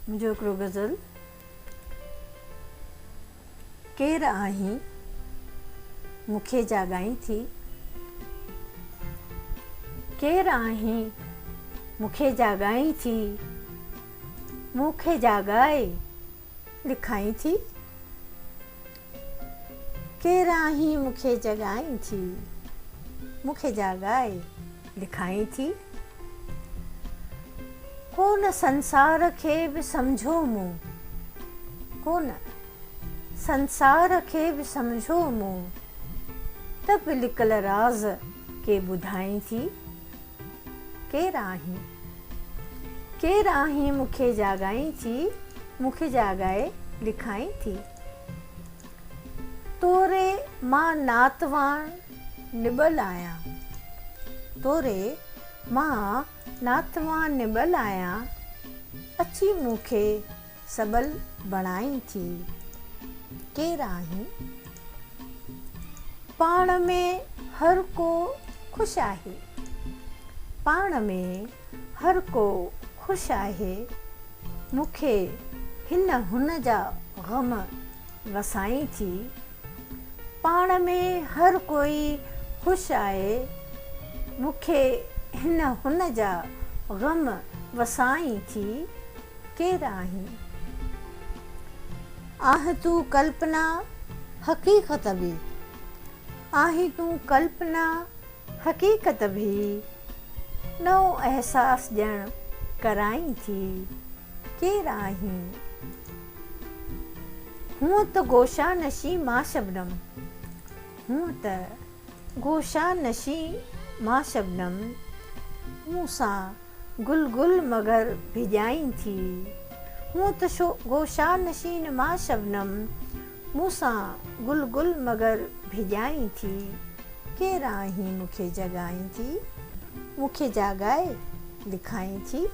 मुंहिंजो हिकिड़ो गज़ल। केरु आहीं मूंखे जाॻाई थी, केरु आहीं मूंखे जाॻाई थी, मूंखे जाॻाए लिखाई थी। केरु आहीं मूंखे जॻाई थी, मूंखे जाॻाए लिखाई थी। कोन संसार खे बि सम्झो मूं, कोन संसार खे बि सम्झो मूं, त बि लिकल राज़ के ॿुधाई थी। केरु आहीं, केरु आहीं मूंखे जाॻाई थी, मूंखे जाॻाए लिखाई थी। तोरे मां नातवान निबल आहियां, तोरे मां नातवान निबल आहियां, अची मूंखे सबल बणाई थी। केरु आहीं, पाण में हर को ख़ुशि आहे, पाण में हर को ख़ुशि आहे, मूंखे हिन हुन जा ग़म वसाई थी। पाण में हर कोई ख़ुशि आहे, मूंखे हिन हुन जा ग़म वसाई थी। केरु आहीं, आहीं तूं कल्पना हक़ीक़त बि, आहीं तूं कल्पना हक़ीक़त बि, नओं अहसासु ॼण कराई थी। केरु आहीं, हूअं त गोशा नशी मां शबनम, हूअं त गोशा नशी मां शबनम, मूं सां गुल गुल मगर भिॼाई थी। हूअं त गोशा नशीन मां शबनम, मूं सां गुल गुल मगर भिॼाई थी। केरु आहीं मूंखे जॻाई थी, मूंखे जाॻाए लिखाई थी।